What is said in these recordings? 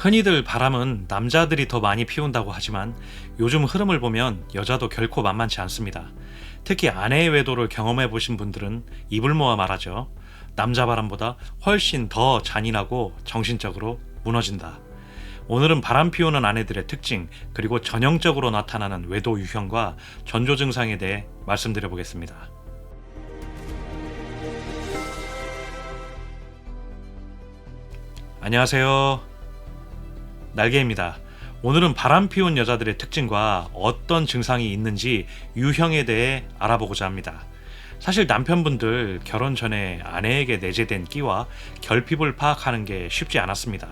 흔히들 바람은 남자들이 더 많이 피운다고 하지만 요즘 흐름을 보면 여자도 결코 만만치 않습니다. 특히 아내의 외도를 경험해 보신 분들은 입을 모아 말하죠. 남자 바람보다 훨씬 더 잔인하고 정신적으로 무너진다. 오늘은 바람 피우는 아내들의 특징, 그리고 전형적으로 나타나는 외도 유형과 전조 증상에 대해 말씀드려 보겠습니다. 안녕하세요. 날개입니다. 오늘은 바람 피운 여자들의 특징과 어떤 증상이 있는지 유형에 대해 알아보고자 합니다. 사실 남편분들 결혼 전에 아내에게 내재된 끼와 결핍을 파악하는 게 쉽지 않았습니다.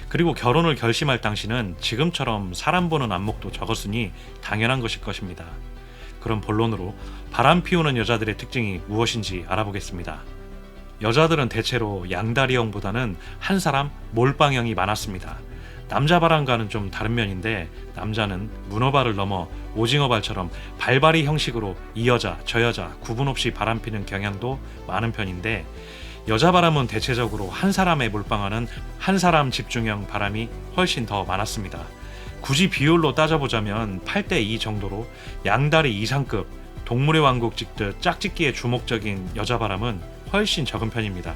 그리고 결혼을 결심할 당시는 지금처럼 사람 보는 안목도 적었으니 당연한 것일 것입니다. 그럼 본론으로 바람 피우는 여자들의 특징이 무엇인지 알아보겠습니다. 여자들은 대체로 양다리형보다는 한 사람 몰빵형이 많았습니다. 남자 바람과는 좀 다른 면인데, 남자는 문어발을 넘어 오징어발처럼 발발이 형식으로 이 여자 저 여자 구분 없이 바람피는 경향도 많은 편인데, 여자 바람은 대체적으로 한 사람에 몰빵하는 한 사람 집중형 바람이 훨씬 더 많았습니다. 굳이 비율로 따져보자면 8대2 정도로 양다리 이상급 동물의 왕국 찍듯 짝짓기에 주목적인 여자 바람은 훨씬 적은 편입니다.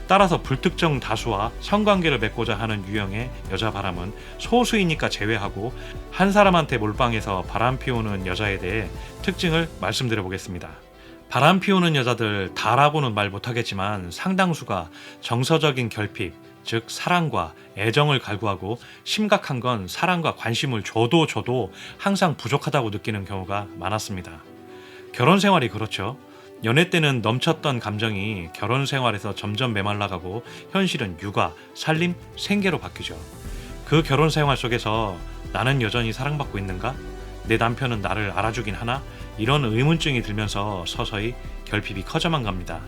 따라서 불특정 다수와 성관계를 맺고자 하는 유형의 여자 바람은 소수이니까 제외하고, 한 사람한테 몰빵해서 바람 피우는 여자에 대해 특징을 말씀드려 보겠습니다. 바람 피우는 여자들 다라고는 말 못하겠지만 상당수가 정서적인 결핍, 즉 사랑과 애정을 갈구하고, 심각한 건 사랑과 관심을 줘도 항상 부족하다고 느끼는 경우가 많았습니다. 결혼 생활이 그렇죠. 연애 때는 넘쳤던 감정이 결혼 생활에서 점점 메말라가고 현실은 육아, 살림, 생계로 바뀌죠. 그 결혼 생활 속에서 나는 여전히 사랑받고 있는가? 내 남편은 나를 알아주긴 하나? 이런 의문증이 들면서 서서히 결핍이 커져만 갑니다.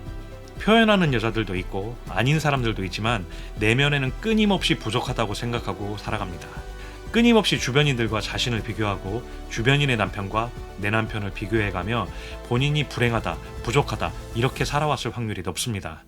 표현하는 여자들도 있고 아닌 사람들도 있지만 내면에는 끊임없이 부족하다고 생각하고 살아갑니다. 끊임없이 주변인들과 자신을 비교하고 주변인의 남편과 내 남편을 비교해가며 본인이 불행하다, 부족하다 이렇게 살아왔을 확률이 높습니다.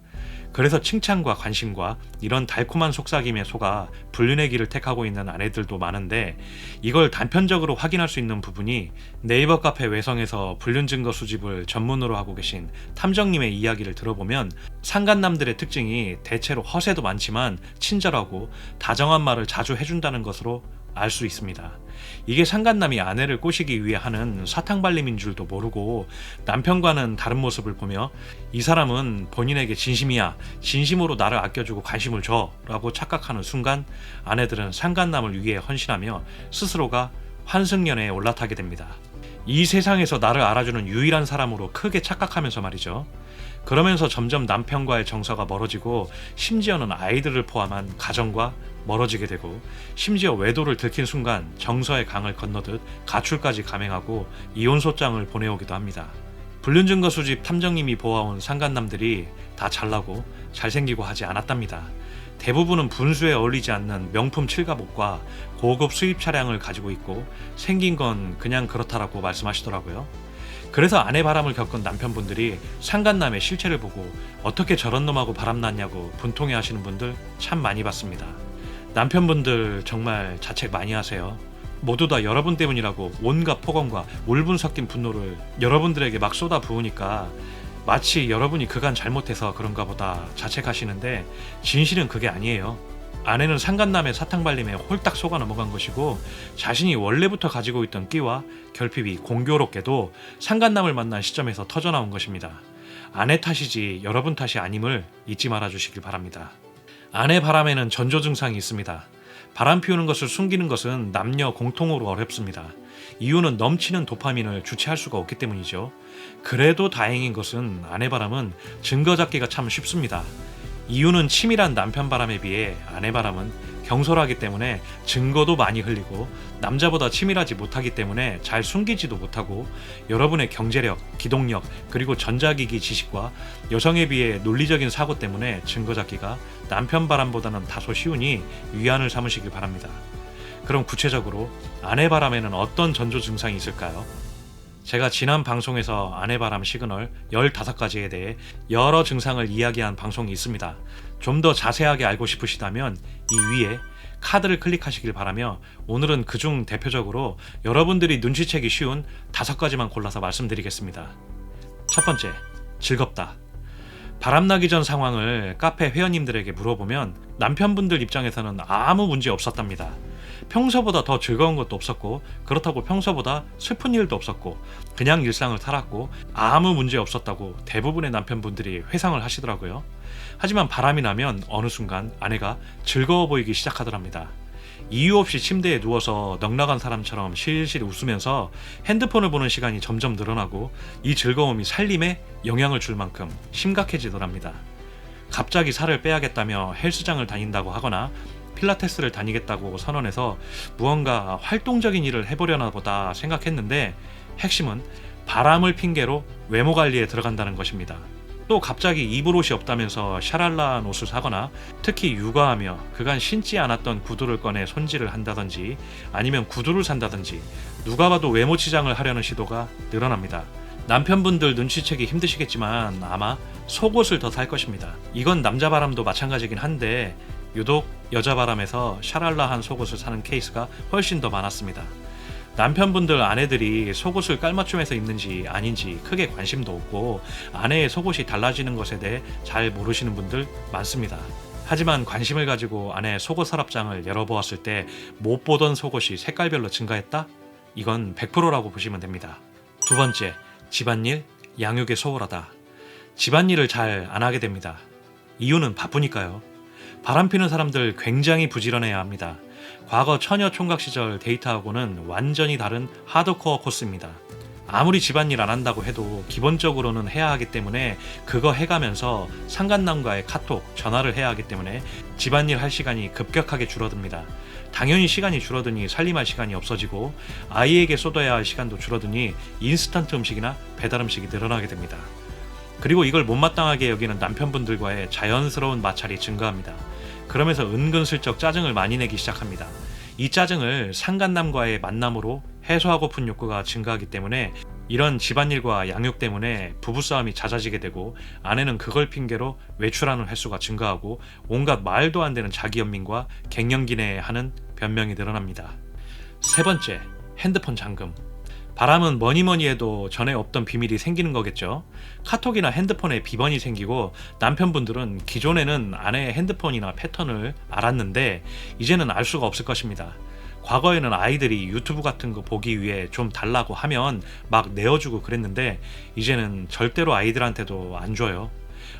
그래서 칭찬과 관심과 이런 달콤한 속삭임에 속아 불륜의 길을 택하고 있는 아내들도 많은데, 이걸 단편적으로 확인할 수 있는 부분이 네이버 카페 외성에서 불륜 증거 수집을 전문으로 하고 계신 탐정님의 이야기를 들어보면, 상간남들의 특징이 대체로 허세도 많지만 친절하고 다정한 말을 자주 해준다는 것으로 알 수 있습니다. 이게 상간남이 아내를 꼬시기 위해 하는 사탕발림인 줄도 모르고 남편과는 다른 모습을 보며, 이 사람은 본인에게 진심이야, 진심으로 나를 아껴주고 관심을 줘 라고 착각하는 순간 아내들은 상간남을 위해 헌신하며 스스로가 환승연애에 올라타게 됩니다. 이 세상에서 나를 알아주는 유일한 사람으로 크게 착각하면서 말이죠. 그러면서 점점 남편과의 정서가 멀어지고, 심지어는 아이들을 포함한 가정과 멀어지게 되고, 심지어 외도를 들킨 순간 정서의 강을 건너듯 가출까지 감행하고 이혼소장을 보내오기도 합니다. 불륜 증거 수집 탐정님이 보아온 상간남들이 다 잘나고 잘생기고 하지 않았답니다. 대부분은 분수에 어울리지 않는 명품 칠갑옷과 고급 수입 차량을 가지고 있고 생긴 건 그냥 그렇다라고 말씀하시더라고요. 그래서 아내 바람을 겪은 남편분들이 상간남의 실체를 보고 어떻게 저런 놈하고 바람났냐고 분통해 하시는 분들 참 많이 봤습니다. 남편분들 정말 자책 많이 하세요. 모두 다 여러분 때문이라고 온갖 폭언과 울분 섞인 분노를 여러분들에게 막 쏟아 부으니까 마치 여러분이 그간 잘못해서 그런가 보다 자책하시는데, 진실은 그게 아니에요. 아내는 상간남의 사탕발림에 홀딱 속아 넘어간 것이고, 자신이 원래부터 가지고 있던 끼와 결핍이 공교롭게도 상간남을 만난 시점에서 터져나온 것입니다. 아내 탓이지 여러분 탓이 아님을 잊지 말아주시길 바랍니다. 아내 바람에는 전조 증상이 있습니다. 바람 피우는 것을 숨기는 것은 남녀 공통으로 어렵습니다. 이유는 넘치는 도파민을 주체할 수가 없기 때문이죠. 그래도 다행인 것은 아내 바람은 증거 잡기가 참 쉽습니다. 이유는 치밀한 남편 바람에 비해 아내 바람은 경솔하기 때문에 증거도 많이 흘리고, 남자보다 치밀하지 못하기 때문에 잘 숨기지도 못하고, 여러분의 경제력, 기동력, 그리고 전자기기 지식과 여성에 비해 논리적인 사고 때문에 증거 잡기가 남편 바람보다는 다소 쉬우니 위안을 삼으시길 바랍니다. 그럼 구체적으로 아내 바람에는 어떤 전조 증상이 있을까요? 제가 지난 방송에서 아내 바람 시그널 15가지에 대해 여러 증상을 이야기한 방송이 있습니다. 좀 더 자세하게 알고 싶으시다면 이 위에 카드를 클릭하시길 바라며 오늘은 그중 대표적으로 여러분들이 눈치채기 쉬운 5가지만 골라서 말씀드리겠습니다. 첫 번째, 즐겁다. 바람나기 전 상황을 카페 회원님들에게 물어보면 남편분들 입장에서는 아무 문제 없었답니다. 평소보다 더 즐거운 것도 없었고, 그렇다고 평소보다 슬픈 일도 없었고, 그냥 일상을 살았고 아무 문제 없었다고 대부분의 남편분들이 회상을 하시더라고요. 하지만 바람이 나면 어느 순간 아내가 즐거워 보이기 시작하더랍니다. 이유 없이 침대에 누워서 넉나간 사람처럼 실실 웃으면서 핸드폰을 보는 시간이 점점 늘어나고, 이 즐거움이 살림에 영향을 줄 만큼 심각해지더랍니다. 갑자기 살을 빼야겠다며 헬스장을 다닌다고 하거나 필라테스를 다니겠다고 선언해서 무언가 활동적인 일을 해보려나 보다 생각했는데, 핵심은 바람을 핑계로 외모 관리에 들어간다는 것입니다. 또 갑자기 입을 옷이 없다면서 샤랄라한 옷을 사거나, 특히 육아하며 그간 신지 않았던 구두를 꺼내 손질을 한다든지 아니면 구두를 산다든지 누가 봐도 외모 치장을 하려는 시도가 늘어납니다. 남편분들 눈치채기 힘드시겠지만 아마 속옷을 더 살 것입니다. 이건 남자 바람도 마찬가지긴 한데 유독 여자 바람에서 샤랄라한 속옷을 사는 케이스가 훨씬 더 많았습니다. 남편분들 아내들이 속옷을 깔맞춤해서 입는지 아닌지 크게 관심도 없고, 아내의 속옷이 달라지는 것에 대해 잘 모르시는 분들 많습니다. 하지만 관심을 가지고 아내의 속옷 서랍장을 열어보았을 때 못 보던 속옷이 색깔별로 증가했다? 이건 100%라고 보시면 됩니다. 두 번째, 집안일, 양육에 소홀하다. 집안일을 잘 안 하게 됩니다. 이유는 바쁘니까요. 바람피는 사람들 굉장히 부지런해야 합니다. 과거 처녀 총각 시절 데이트하고는 완전히 다른 하드코어 코스입니다. 아무리 집안일 안 한다고 해도 기본적으로는 해야 하기 때문에 그거 해가면서 상간남과의 카톡, 전화를 해야 하기 때문에 집안일 할 시간이 급격하게 줄어듭니다. 당연히 시간이 줄어드니 살림할 시간이 없어지고, 아이에게 쏟아야 할 시간도 줄어드니 인스턴트 음식이나 배달 음식이 늘어나게 됩니다. 그리고 이걸 못마땅하게 여기는 남편분들과의 자연스러운 마찰이 증가합니다. 그러면서 은근슬쩍 짜증을 많이 내기 시작합니다. 이 짜증을 상간남과의 만남으로 해소하고픈 욕구가 증가하기 때문에 이런 집안일과 양육 때문에 부부싸움이 잦아지게 되고, 아내는 그걸 핑계로 외출하는 횟수가 증가하고 온갖 말도 안 되는 자기연민과 갱년기내하는 변명이 늘어납니다. 세 번째, 핸드폰 잠금. 바람은 뭐니뭐니 해도 전에 없던 비밀이 생기는 거겠죠. 카톡이나 핸드폰에 비번이 생기고, 남편분들은 기존에는 아내의 핸드폰이나 패턴을 알았는데 이제는 알 수가 없을 것입니다. 과거에는 아이들이 유튜브 같은 거 보기 위해 좀 달라고 하면 막 내어주고 그랬는데 이제는 절대로 아이들한테도 안 줘요.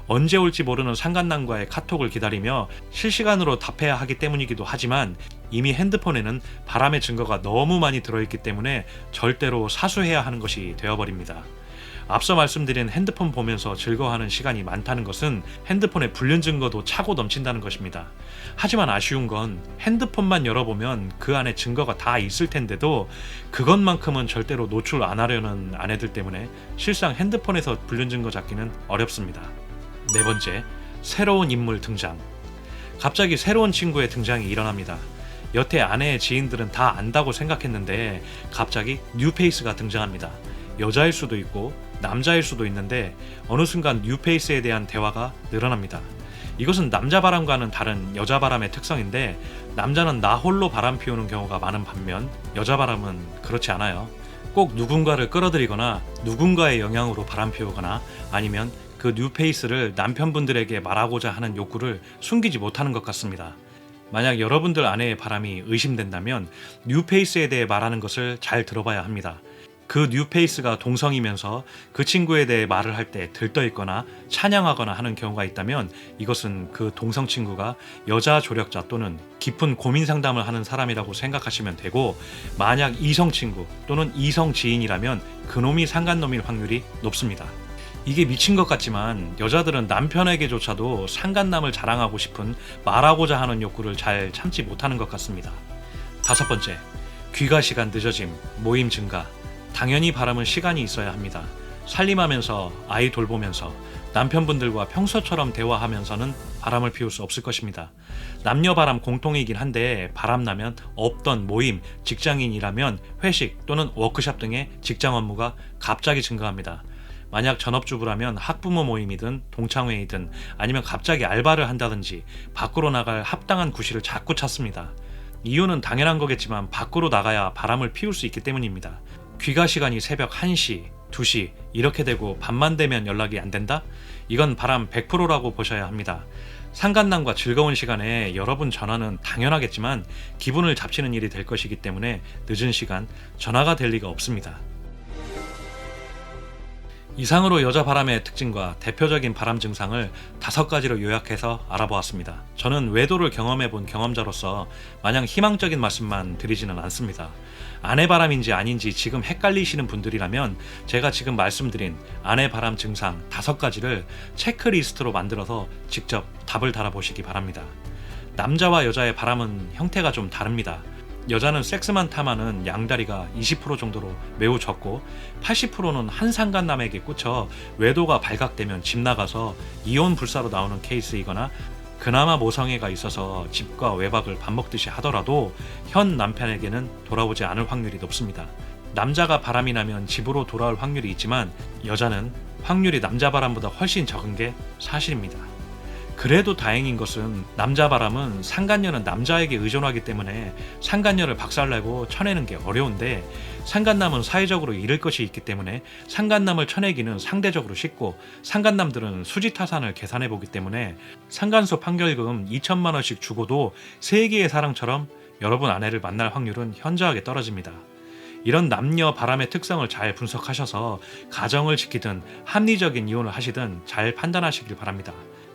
언제 올지 모르는 상간남과의 카톡을 기다리며 실시간으로 답해야 하기 때문이기도 하지만, 이미 핸드폰에는 바람의 증거가 너무 많이 들어있기 때문에 절대로 사수해야 하는 것이 되어버립니다. 앞서 말씀드린 핸드폰 보면서 즐거워하는 시간이 많다는 것은 핸드폰에 불륜 증거도 차고 넘친다는 것입니다. 하지만 아쉬운 건 핸드폰만 열어보면 그 안에 증거가 다 있을 텐데도 그것만큼은 절대로 노출 안 하려는 아내들 때문에 실상 핸드폰에서 불륜 증거 잡기는 어렵습니다. 네 번째, 새로운 인물 등장. 갑자기 새로운 친구의 등장이 일어납니다. 여태 아내의 지인들은 다 안다고 생각했는데 갑자기 뉴페이스가 등장합니다. 여자일 수도 있고 남자일 수도 있는데 어느 순간 뉴페이스에 대한 대화가 늘어납니다. 이것은 남자 바람과는 다른 여자 바람의 특성인데, 남자는 나 홀로 바람 피우는 경우가 많은 반면 여자 바람은 그렇지 않아요. 꼭 누군가를 끌어들이거나 누군가의 영향으로 바람 피우거나 아니면 그 뉴페이스를 남편분들에게 말하고자 하는 욕구를 숨기지 못하는 것 같습니다. 만약 여러분들 아내의 바람이 의심된다면 뉴페이스에 대해 말하는 것을 잘 들어봐야 합니다. 그 뉴페이스가 동성이면서 그 친구에 대해 말을 할 때 들떠있거나 찬양하거나 하는 경우가 있다면 이것은 그 동성 친구가 여자 조력자 또는 깊은 고민 상담을 하는 사람이라고 생각하시면 되고, 만약 이성 친구 또는 이성 지인이라면 그놈이 상간놈일 확률이 높습니다. 이게 미친 것 같지만 여자들은 남편에게조차도 상간남을 자랑하고 싶은, 말하고자 하는 욕구를 잘 참지 못하는 것 같습니다. 다섯 번째, 귀가 시간 늦어짐, 모임 증가. 당연히 바람은 시간이 있어야 합니다. 살림하면서, 아이 돌보면서, 남편분들과 평소처럼 대화하면서는 바람을 피울 수 없을 것입니다. 남녀 바람 공통이긴 한데 바람 나면 없던 모임, 직장인이라면 회식 또는 워크숍 등의 직장 업무가 갑자기 증가합니다. 만약 전업주부라면 학부모 모임이든 동창회이든 아니면 갑자기 알바를 한다든지 밖으로 나갈 합당한 구실을 자꾸 찾습니다. 이유는 당연한 거겠지만 밖으로 나가야 바람을 피울 수 있기 때문입니다. 귀가 시간이 새벽 1시, 2시 이렇게 되고 밤만 되면 연락이 안 된다? 이건 바람 100%라고 보셔야 합니다. 상간남과 즐거운 시간에 여러분 전화는 당연하겠지만 기분을 잡치는 일이 될 것이기 때문에 늦은 시간 전화가 될 리가 없습니다. 이상으로 여자 바람의 특징과 대표적인 바람 증상을 5가지로 요약해서 알아보았습니다. 저는 외도를 경험해 본 경험자로서 마냥 희망적인 말씀만 드리지는 않습니다. 아내 바람인지 아닌지 지금 헷갈리시는 분들이라면 제가 지금 말씀드린 아내 바람 증상 5가지를 체크리스트로 만들어서 직접 답을 달아보시기 바랍니다. 남자와 여자의 바람은 형태가 좀 다릅니다. 여자는 섹스만 탐하는 양다리가 20% 정도로 매우 적고 80%는 한 상간남에게 꽂혀 외도가 발각되면 집 나가서 이혼 불사로 나오는 케이스이거나 그나마 모성애가 있어서 집과 외박을 밥 먹듯이 하더라도 현 남편에게는 돌아오지 않을 확률이 높습니다. 남자가 바람이 나면 집으로 돌아올 확률이 있지만 여자는 확률이 남자 바람보다 훨씬 적은 게 사실입니다. 그래도 다행인 것은 남자 바람은 상간녀는 남자에게 의존하기 때문에 상간녀를 박살내고 쳐내는 게 어려운데 상간남은 사회적으로 잃을 것이 있기 때문에 상간남을 쳐내기는 상대적으로 쉽고 상간남들은 수지타산을 계산해 보기 때문에 상간소 판결금 2천만 원씩 주고도 세기의 사랑처럼 여러분 아내를 만날 확률은 현저하게 떨어집니다. 이런 남녀 바람의 특성을 잘 분석하셔서 가정을 지키든 합리적인 이혼을 하시든 잘 판단하시길 바랍니다.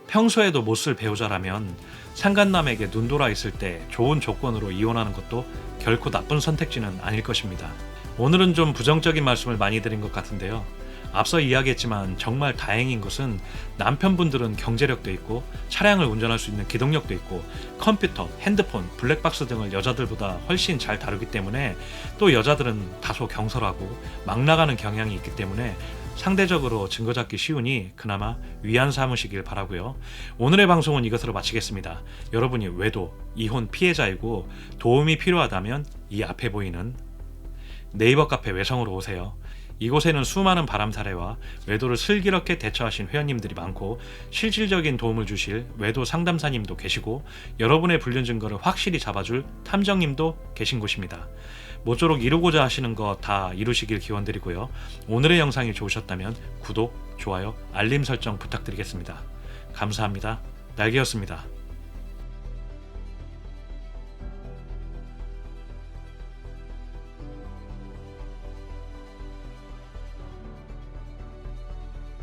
평소에도 못 쓸 배우자라면 상간남에게 눈돌아 있을 때 좋은 조건으로 이혼하는 것도 결코 나쁜 선택지는 아닐 것입니다. 오늘은 좀 부정적인 말씀을 많이 드린 것 같은데요. 앞서 이야기했지만 정말 다행인 것은 남편분들은 경제력도 있고 차량을 운전할 수 있는 기동력도 있고 컴퓨터, 핸드폰, 블랙박스 등을 여자들보다 훨씬 잘 다루기 때문에 또 여자들은 다소 경솔하고 막 나가는 경향이 있기 때문에 상대적으로 증거 잡기 쉬우니 그나마 위안 삼으시길 바라고요. 오늘의 방송은 이것으로 마치겠습니다. 여러분이 외도, 이혼 피해자이고 도움이 필요하다면 이 앞에 보이는 네이버 카페 외성으로 오세요. 이곳에는 수많은 바람 사례와 외도를 슬기롭게 대처하신 회원님들이 많고 실질적인 도움을 주실 외도 상담사님도 계시고 여러분의 불륜 증거를 확실히 잡아줄 탐정님도 계신 곳입니다. 모쪼록 이루고자 하시는 거 다 이루시길 기원드리고요. 오늘의 영상이 좋으셨다면 구독, 좋아요, 알림 설정 부탁드리겠습니다. 감사합니다. 날개였습니다.